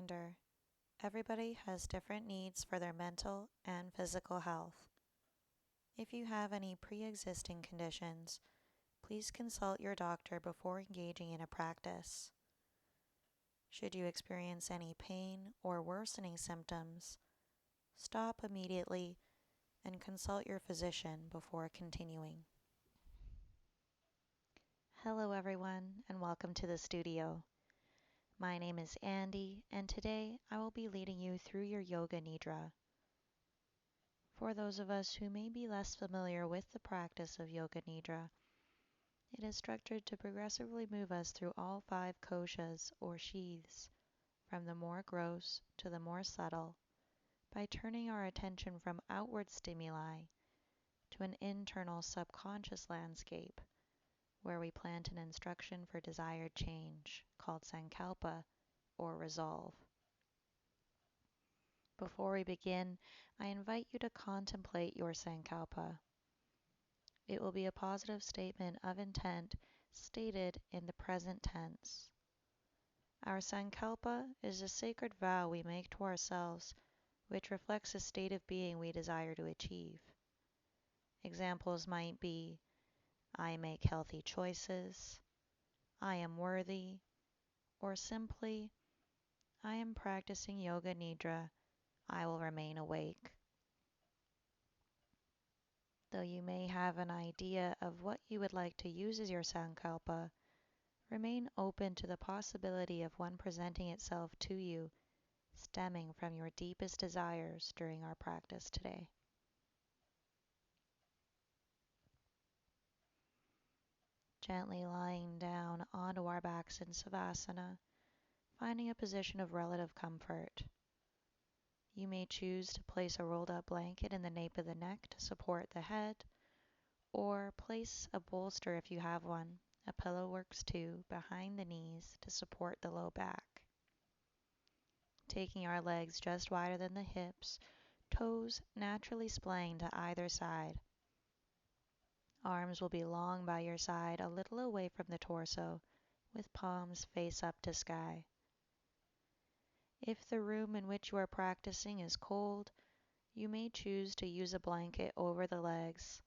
reminder, everybody has different needs for their mental and physical health. If you have any pre-existing conditions, please consult your doctor before engaging in a practice. Should you experience any pain or worsening symptoms, stop immediately and consult your physician before continuing. Hello everyone, and welcome to the studio. My name is Andy, and today I will be leading you through your Yoga Nidra. For those of us who may be less familiar with the practice of Yoga Nidra, it is structured to progressively move us through all 5 koshas or sheaths, from the more gross to the more subtle, by turning our attention from outward stimuli to an internal subconscious landscape where we plant an instruction for desired change called sankalpa or resolve. Before we begin, I invite you to contemplate your sankalpa. It will be a positive statement of intent stated in the present tense. Our sankalpa is a sacred vow we make to ourselves which reflects a state of being we desire to achieve. Examples might be, I make healthy choices, I am worthy, or simply, I am practicing Yoga Nidra, I will remain awake. Though you may have an idea of what you would like to use as your sankalpa, remain open to the possibility of one presenting itself to you, stemming from your deepest desires during our practice today. Gently lying down onto our backs in Savasana, finding a position of relative comfort. You may choose to place a rolled up blanket in the nape of the neck to support the head, or place a bolster if you have one. A pillow works too, behind the knees to support the low back. Taking our legs just wider than the hips, toes naturally splaying to either side. Arms will be long by your side, a little away from the torso, with palms face up to sky. If the room in which you are practicing is cold, you may choose to use a blanket over the legs,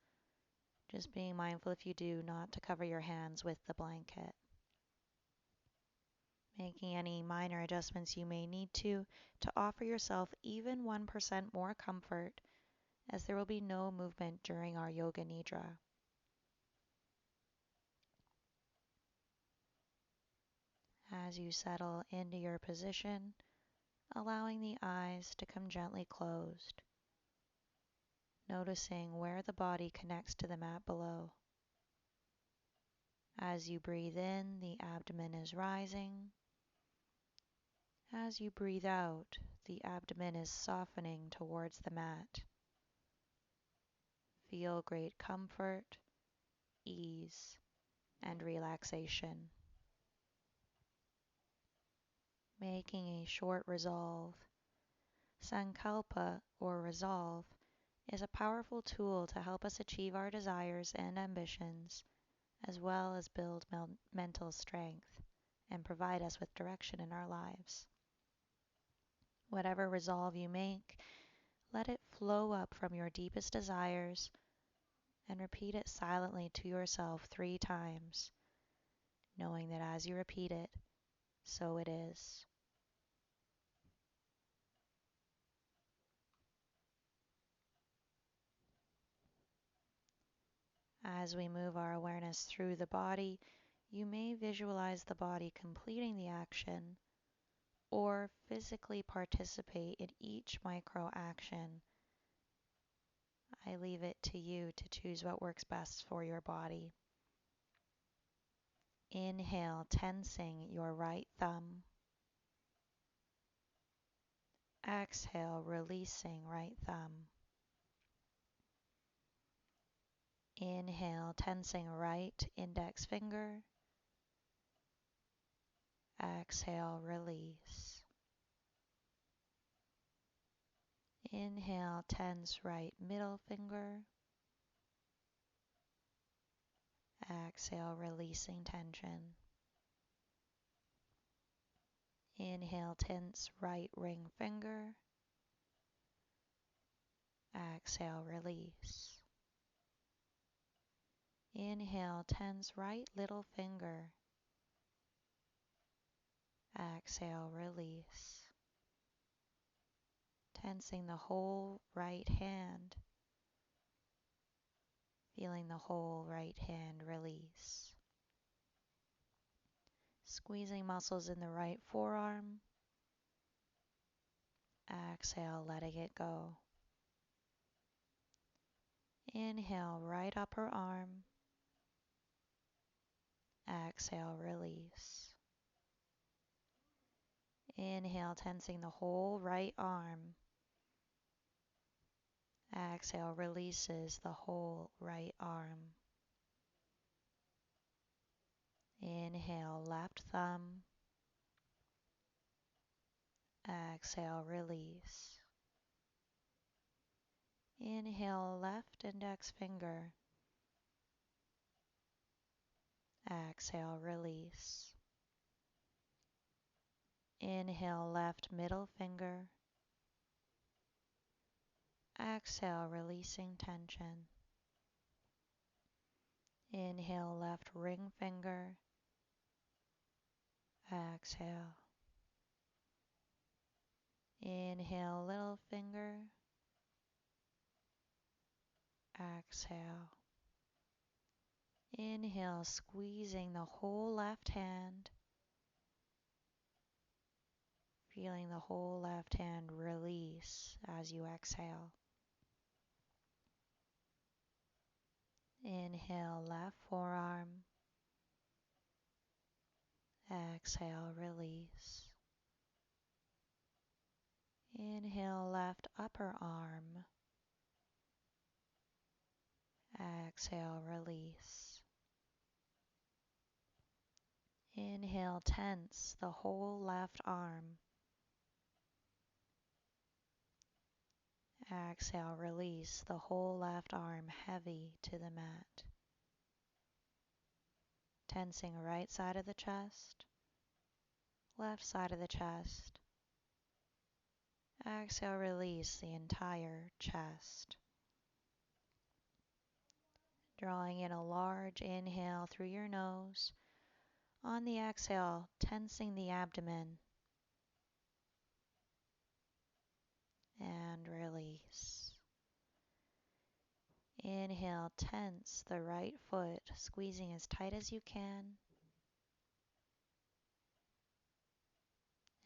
just being mindful if you do not to cover your hands with the blanket. Making any minor adjustments you may need to offer yourself even 1% more comfort, as there will be no movement during our Yoga Nidra. As you settle into your position, allowing the eyes to come gently closed, noticing where the body connects to the mat below. As you breathe in, the abdomen is rising. As you breathe out, the abdomen is softening towards the mat. Feel great comfort, ease, and relaxation. Making a short resolve. Sankalpa, or resolve, is a powerful tool to help us achieve our desires and ambitions, as well as build mental strength and provide us with direction in our lives. Whatever resolve you make, let it flow up from your deepest desires and repeat it silently to yourself 3 times, knowing that as you repeat it, so it is. As we move our awareness through the body, you may visualize the body completing the action or physically participate in each micro action. I leave it to you to choose what works best for your body. Inhale, tensing your right thumb. Exhale, releasing right thumb. Inhale, tensing right index finger. Exhale, release. Inhale, tense right middle finger. Exhale, releasing tension. Inhale, tense right ring finger. Exhale, release. Inhale, tense right little finger. Exhale, release. Tensing the whole right hand. Feeling the whole right hand release. Squeezing muscles in the right forearm. Exhale, letting it go. Inhale, right upper arm. Exhale, release. Inhale, tensing the whole right arm. Exhale, releases the whole right arm. Inhale, left thumb. Exhale, release. Inhale, left index finger. Exhale, release. Inhale, left middle finger. Exhale, releasing tension. Inhale, left ring finger. Exhale. Inhale, little finger. Exhale. Inhale, squeezing the whole left hand. Feeling the whole left hand release as you exhale. Inhale, left forearm. Exhale, release. Inhale, left upper arm. Exhale, release. Inhale, tense the whole left arm. Exhale, release the whole left arm heavy to the mat. Tensing right side of the chest, left side of the chest. Exhale, release the entire chest. Drawing in a large inhale through your nose. On the exhale, tensing the abdomen. And release. Inhale, tense the right foot, squeezing as tight as you can.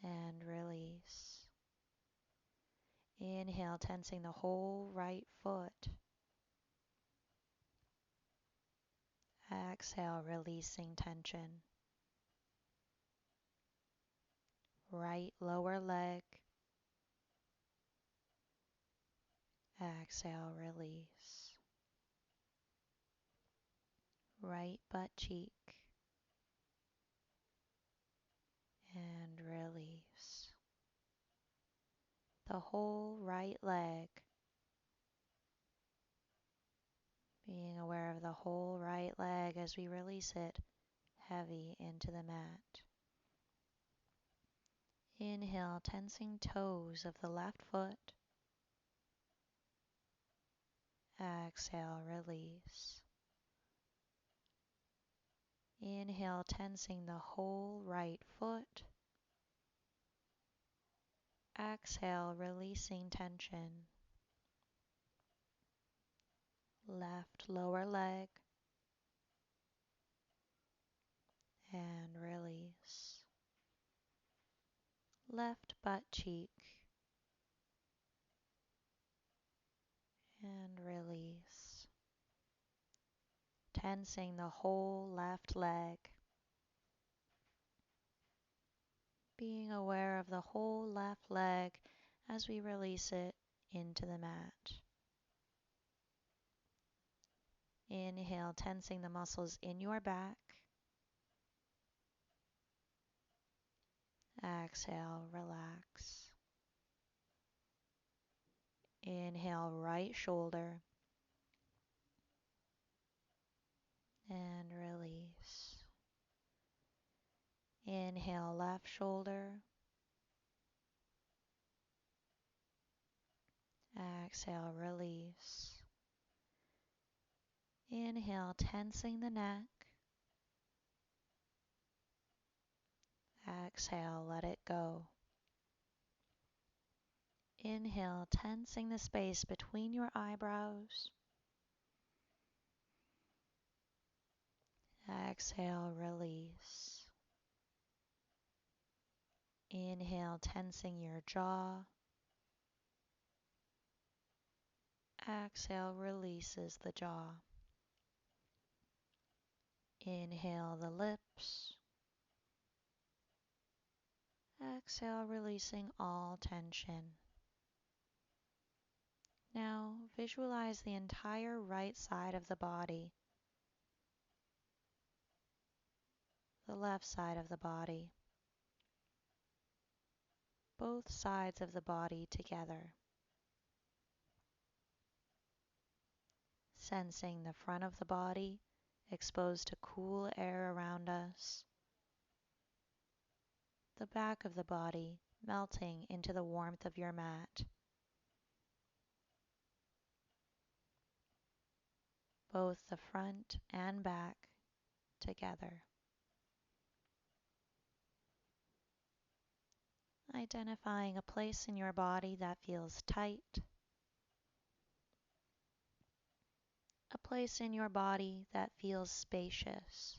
And release. Inhale, tensing the whole right foot. Exhale, releasing tension. Right lower leg. Exhale, release. Right butt cheek. And release. The whole right leg. Being aware of the whole right leg as we release it heavy into the mat. Inhale, tensing toes of the left foot. Exhale, release. Inhale, tensing the whole right foot. Exhale, releasing tension. Left lower leg. And release. Left butt cheek. And release. Tensing the whole left leg. Being aware of the whole left leg as we release it into the mat. Inhale, tensing the muscles in your back. Exhale, relax. Inhale, right shoulder. And release. Inhale, left shoulder. Exhale, release. Inhale, tensing the neck. Exhale, let it go. Inhale, tensing the space between your eyebrows. Exhale, release. Inhale, tensing your jaw. Exhale, releases the jaw. Inhale the lips. Exhale, releasing all tension. Now visualize the entire right side of the body, the left side of the body, both sides of the body together. Sensing the front of the body exposed to cool air around us, the back of the body melting into the warmth of your mat. Both the front and back together. Identifying a place in your body that feels tight, a place in your body that feels spacious,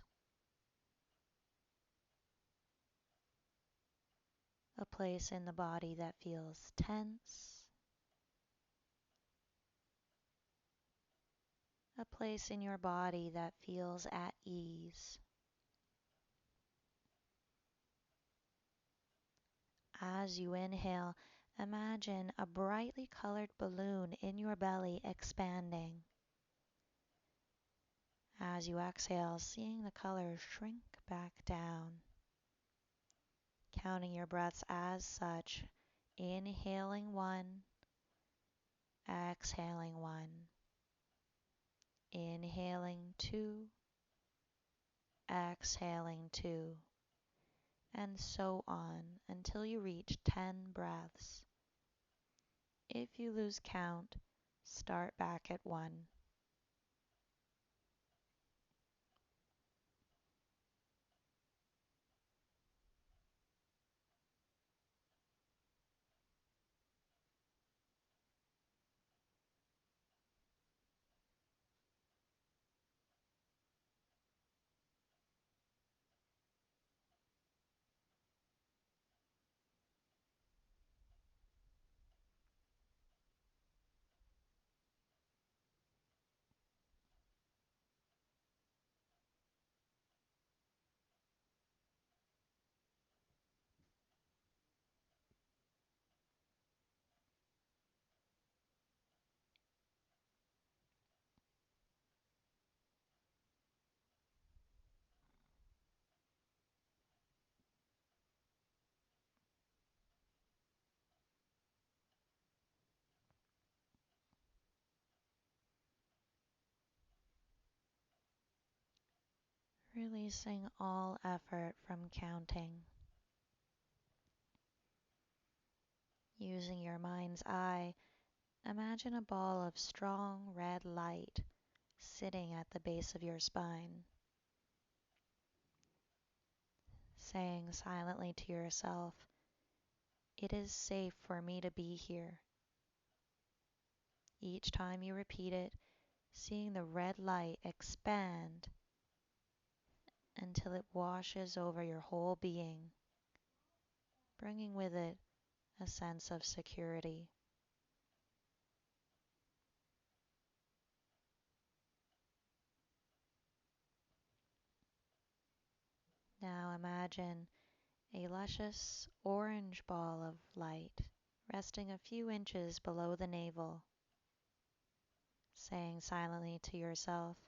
a place in the body that feels tense, a place in your body that feels at ease. As you inhale, imagine a brightly colored balloon in your belly expanding. As you exhale, seeing the color shrink back down. Counting your breaths as such, inhaling 1, exhaling 1, inhaling 2, exhaling 2, and so on until you reach 10 breaths. If you lose count, start back at 1. Releasing all effort from counting. Using your mind's eye, imagine a ball of strong red light sitting at the base of your spine. Saying silently to yourself, "It is safe for me to be here." Each time you repeat it, seeing the red light expand until it washes over your whole being, bringing with it a sense of security. Now imagine a luscious orange ball of light resting a few inches below the navel. Saying silently to yourself,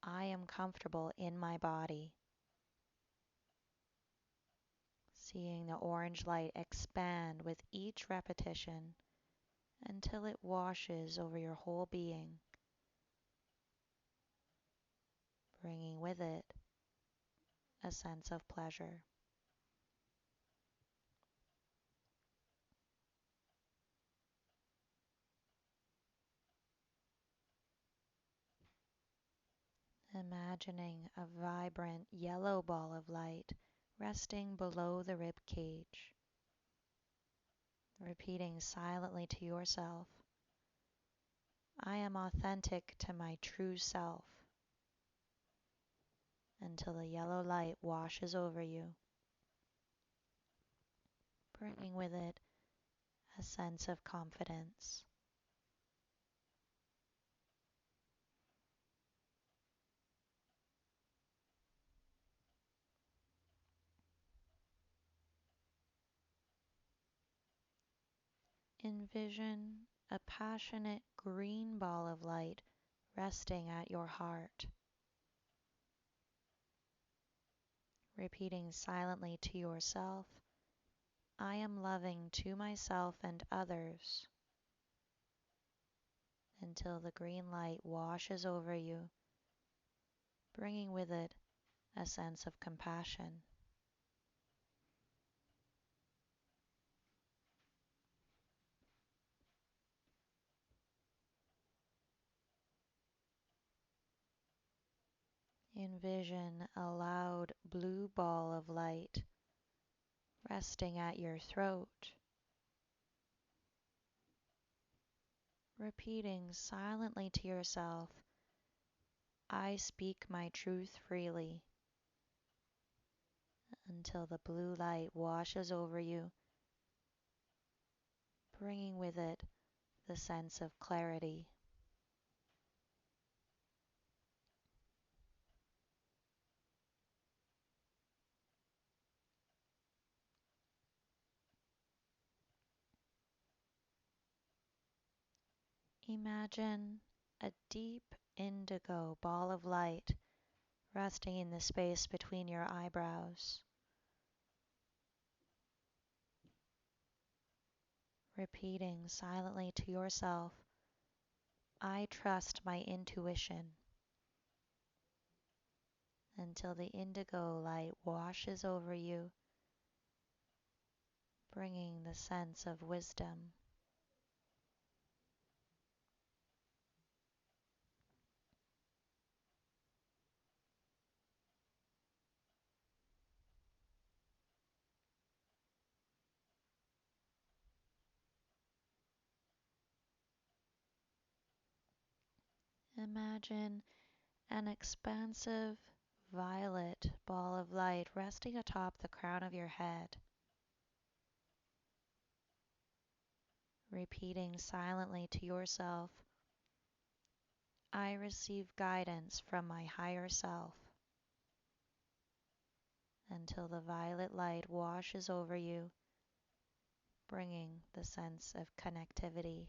"I am comfortable in my body." Seeing the orange light expand with each repetition until it washes over your whole being, bringing with it a sense of pleasure. . imagining a vibrant yellow ball of light resting below the rib cage, repeating silently to yourself, I am authentic to my true self, until the yellow light washes over you, bringing with it a sense of confidence. Envision a passionate green ball of light resting at your heart, repeating silently to yourself, I am loving to myself and others, until the green light washes over you, bringing with it a sense of compassion. Envision a loud blue ball of light resting at your throat, repeating silently to yourself, I speak my truth freely, until the blue light washes over you, bringing with it the sense of clarity. Imagine a deep indigo ball of light resting in the space between your eyebrows, repeating silently to yourself, I trust my intuition, until the indigo light washes over you, bringing the sense of wisdom. Imagine an expansive violet ball of light resting atop the crown of your head, repeating silently to yourself, I receive guidance from my higher self, until the violet light washes over you, bringing the sense of connectivity.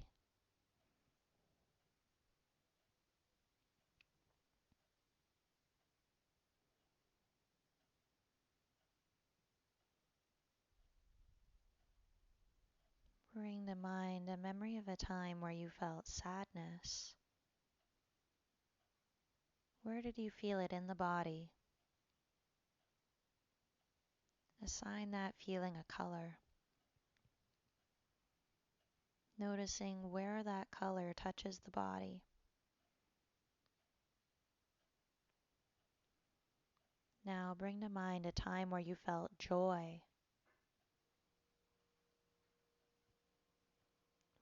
Bring to mind a memory of a time where you felt sadness. Where did you feel it in the body? Assign that feeling a color, noticing where that color touches the body. Now bring to mind a time where you felt joy.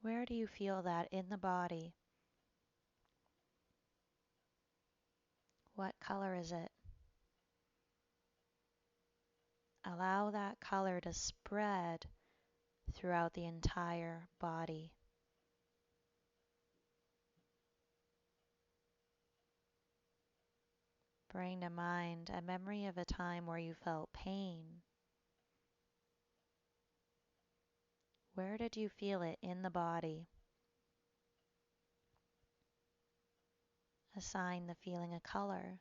Where do you feel that in the body? What color is it? Allow that color to spread throughout the entire body. Bring to mind a memory of a time where you felt pain. Where did you feel it in the body? Assign the feeling a color.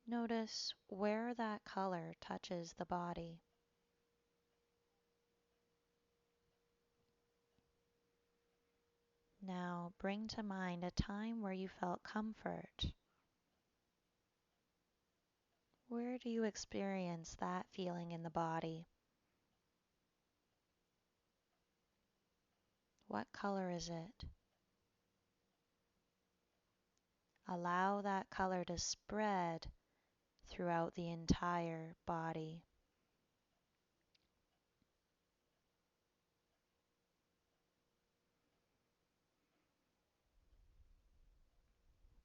Notice where that color touches the body. Now bring to mind a time where you felt comfort. Where do you experience that feeling in the body? What color is it? Allow that color to spread throughout the entire body.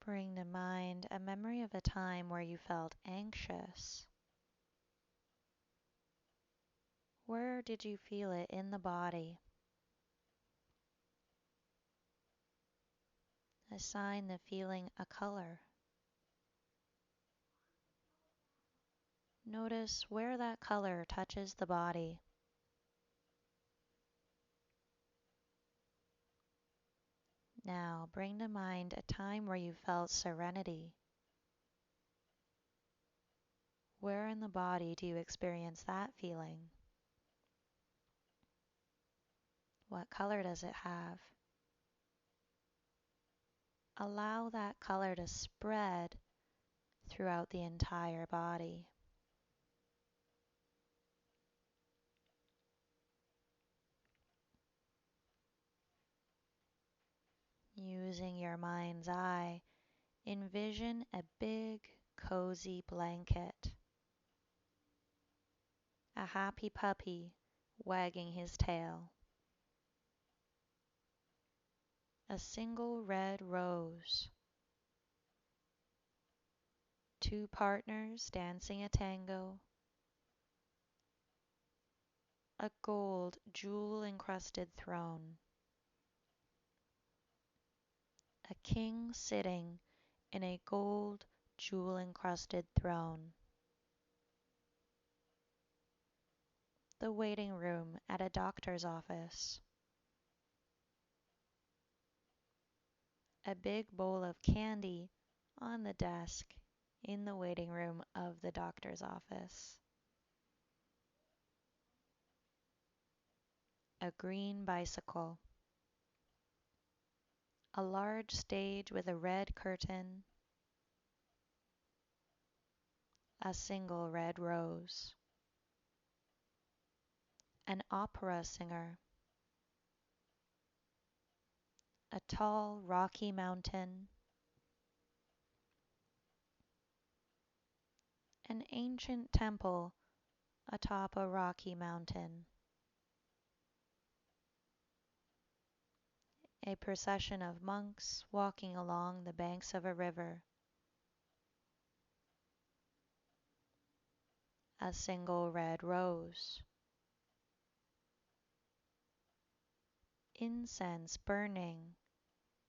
Bring to mind a memory of a time where you felt anxious. Where did you feel it in the body? Assign the feeling a color. Notice where that color touches the body. Now bring to mind a time where you felt serenity. Where in the body do you experience that feeling? What color does it have? Allow that color to spread throughout the entire body. Using your mind's eye, envision a big, cozy blanket. A happy puppy wagging his tail. A single red rose. Two partners dancing a tango. A gold, jewel-encrusted throne. A king sitting in a gold, jewel-encrusted throne. The waiting room at a doctor's office. A big bowl of candy on the desk in the waiting room of the doctor's office. A green bicycle. A large stage with a red curtain. A single red rose. An opera singer. A tall, rocky mountain. An ancient temple atop a rocky mountain. A procession of monks walking along the banks of a river. A single red rose. Incense burning,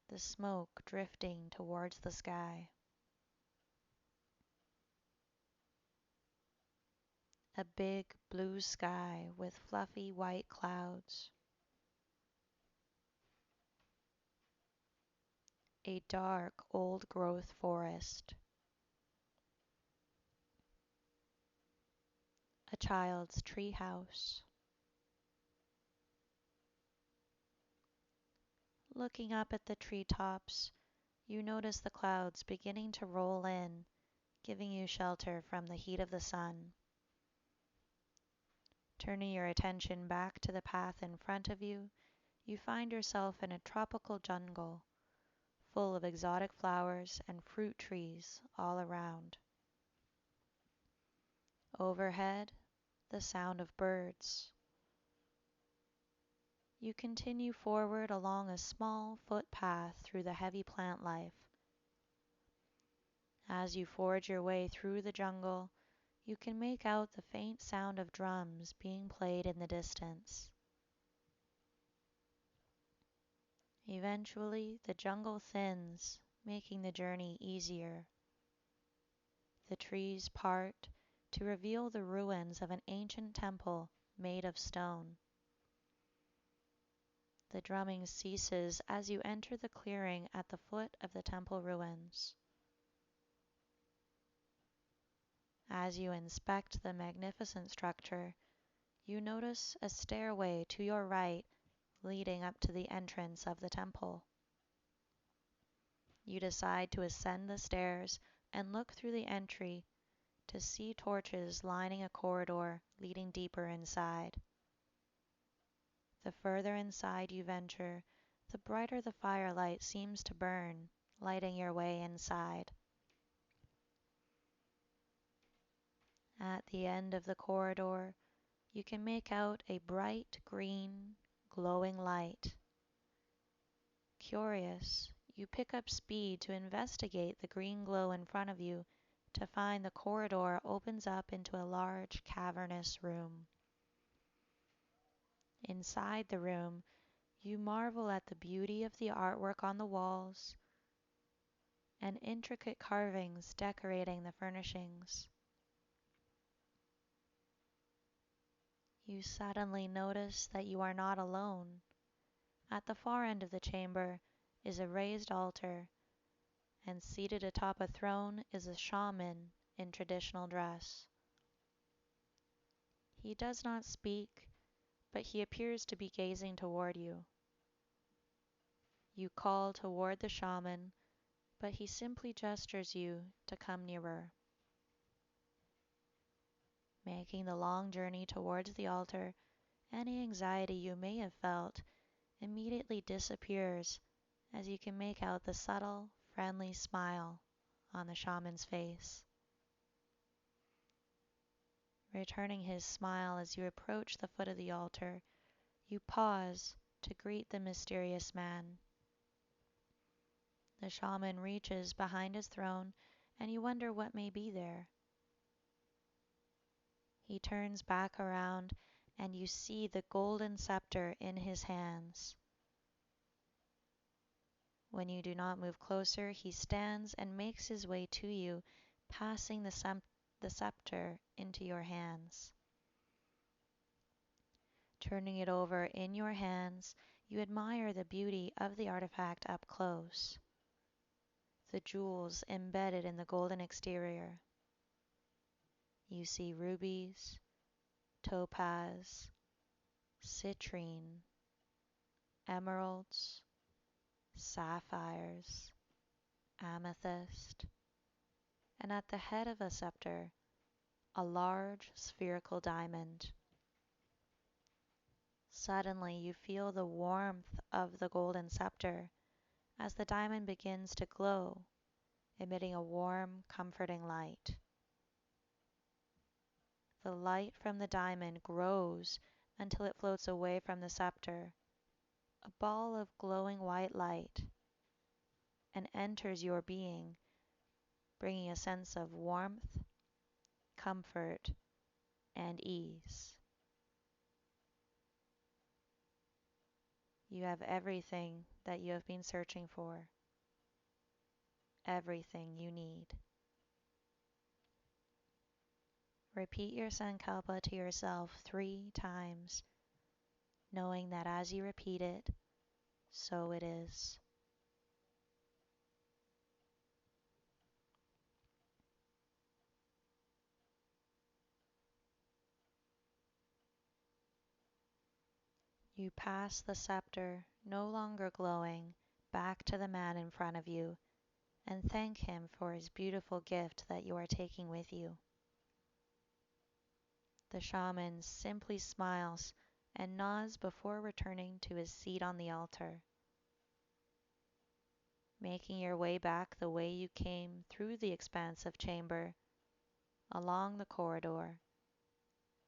the smoke drifting towards the sky. A big blue sky with fluffy white clouds. A dark old growth forest. A child's tree house. Looking up at the treetops, you notice the clouds beginning to roll in, giving you shelter from the heat of the sun. Turning your attention back to the path in front of you, you find yourself in a tropical jungle, full of exotic flowers and fruit trees all around. Overhead, the sound of birds. You continue forward along a small footpath through the heavy plant life. As you forge your way through the jungle, you can make out the faint sound of drums being played in the distance. Eventually, the jungle thins, making the journey easier. The trees part to reveal the ruins of an ancient temple made of stone. The drumming ceases as you enter the clearing at the foot of the temple ruins. As you inspect the magnificent structure, you notice a stairway to your right leading up to the entrance of the temple. You decide to ascend the stairs and look through the entry to see torches lining a corridor leading deeper inside. The further inside you venture, the brighter the firelight seems to burn, lighting your way inside. At the end of the corridor, you can make out a bright green, glowing light. Curious, you pick up speed to investigate the green glow in front of you to find the corridor opens up into a large cavernous room. Inside the room, you marvel at the beauty of the artwork on the walls and intricate carvings decorating the furnishings. You suddenly notice that you are not alone. At the far end of the chamber is a raised altar, and seated atop a throne is a shaman in traditional dress. He does not speak, but he appears to be gazing toward you. You call toward the shaman, but he simply gestures you to come nearer. Making the long journey towards the altar, any anxiety you may have felt immediately disappears as you can make out the subtle, friendly smile on the shaman's face. Returning his smile as you approach the foot of the altar, you pause to greet the mysterious man. The shaman reaches behind his throne, and you wonder what may be there. He turns back around, and you see the golden scepter in his hands. When you do not move closer, he stands and makes his way to you, passing the scepter into your hands. Turning it over in your hands, you admire the beauty of the artifact up close. The jewels embedded in the golden exterior. You see rubies, topaz, citrine, emeralds, sapphires, amethyst, and at the head of the scepter, a large spherical diamond. Suddenly you feel the warmth of the golden scepter as the diamond begins to glow, emitting a warm, comforting light. The light from the diamond grows until it floats away from the scepter, a ball of glowing white light, and enters your being, bringing a sense of warmth, comfort, and ease. You have everything that you have been searching for, everything you need. Repeat your Sankalpa to yourself 3 times, knowing that as you repeat it, so it is. You pass the scepter, no longer glowing, back to the man in front of you, and thank him for his beautiful gift that you are taking with you. The shaman simply smiles and nods before returning to his seat on the altar. Making your way back the way you came through the expansive chamber, along the corridor,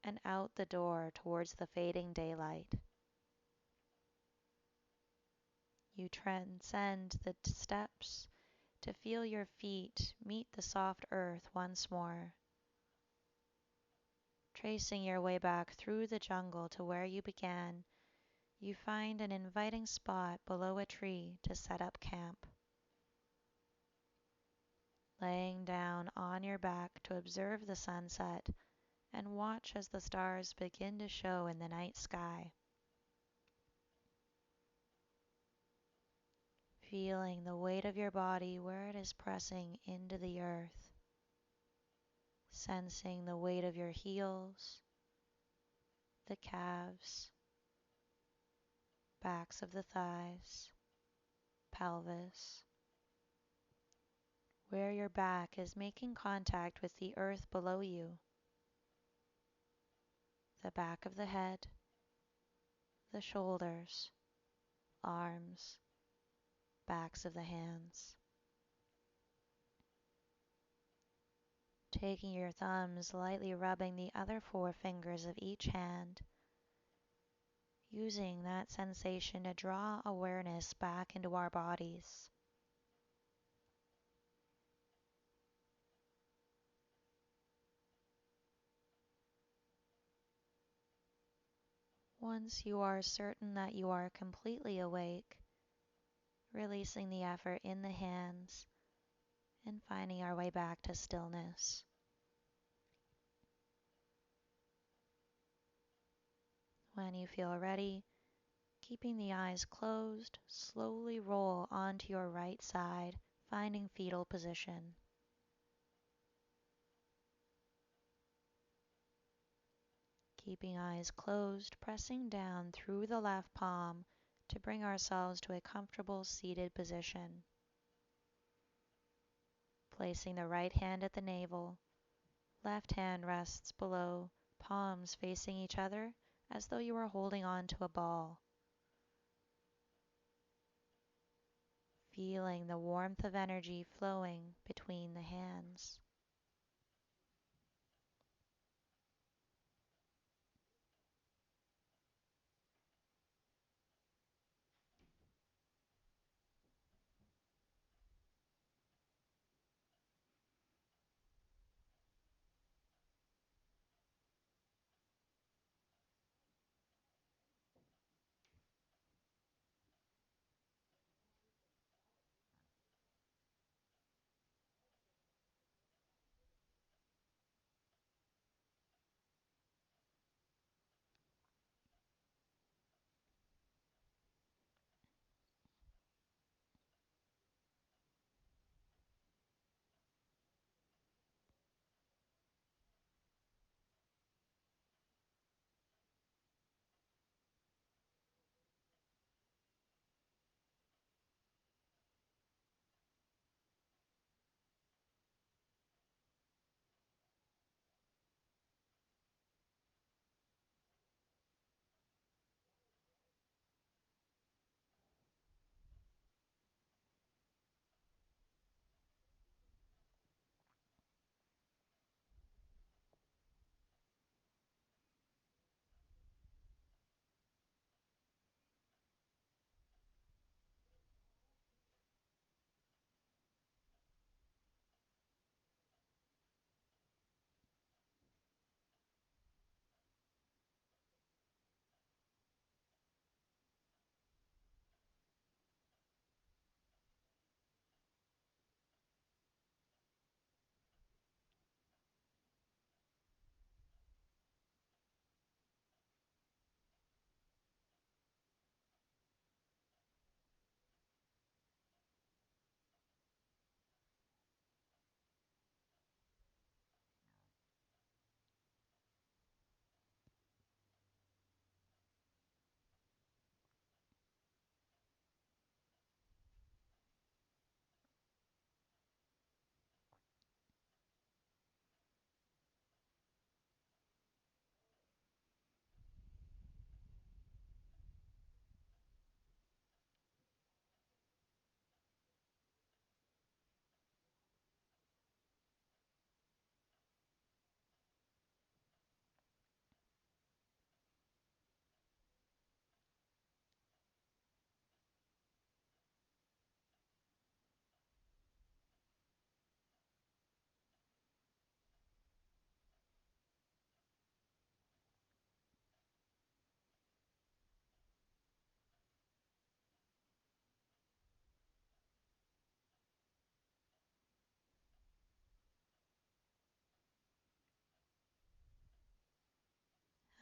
and out the door towards the fading daylight. You transcend the steps to feel your feet meet the soft earth once more. Tracing your way back through the jungle to where you began, you find an inviting spot below a tree to set up camp. Laying down on your back to observe the sunset and watch as the stars begin to show in the night sky. Feeling the weight of your body where it is pressing into the earth. Sensing the weight of your heels, the calves, backs of the thighs, pelvis, where your back is making contact with the earth below you, the back of the head, the shoulders, arms, backs of the hands. taking your thumbs, lightly rubbing the other four fingers of each hand, using that sensation to draw awareness back into our bodies. Once you are certain that you are completely awake, releasing the effort in the hands and finding our way back to stillness. When you feel ready, keeping the eyes closed, slowly roll onto your right side, finding fetal position. Keeping eyes closed, pressing down through the left palm to bring ourselves to a comfortable seated position. Placing the right hand at the navel, left hand rests below, palms facing each other as though you are holding on to a ball. Feeling the warmth of energy flowing between the hands.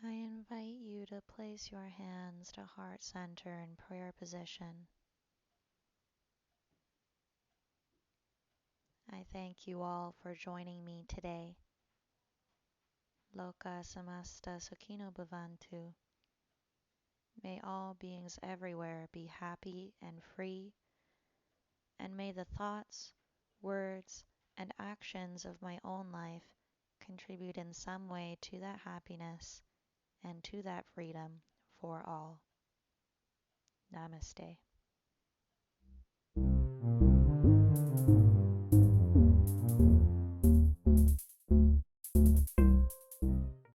I invite you to place your hands to heart center in prayer position. I thank you all for joining me today. Loka samasta sukhino bhavantu. May all beings everywhere be happy and free, and may the thoughts, words, and actions of my own life contribute in some way to that happiness and to that freedom for all. Namaste.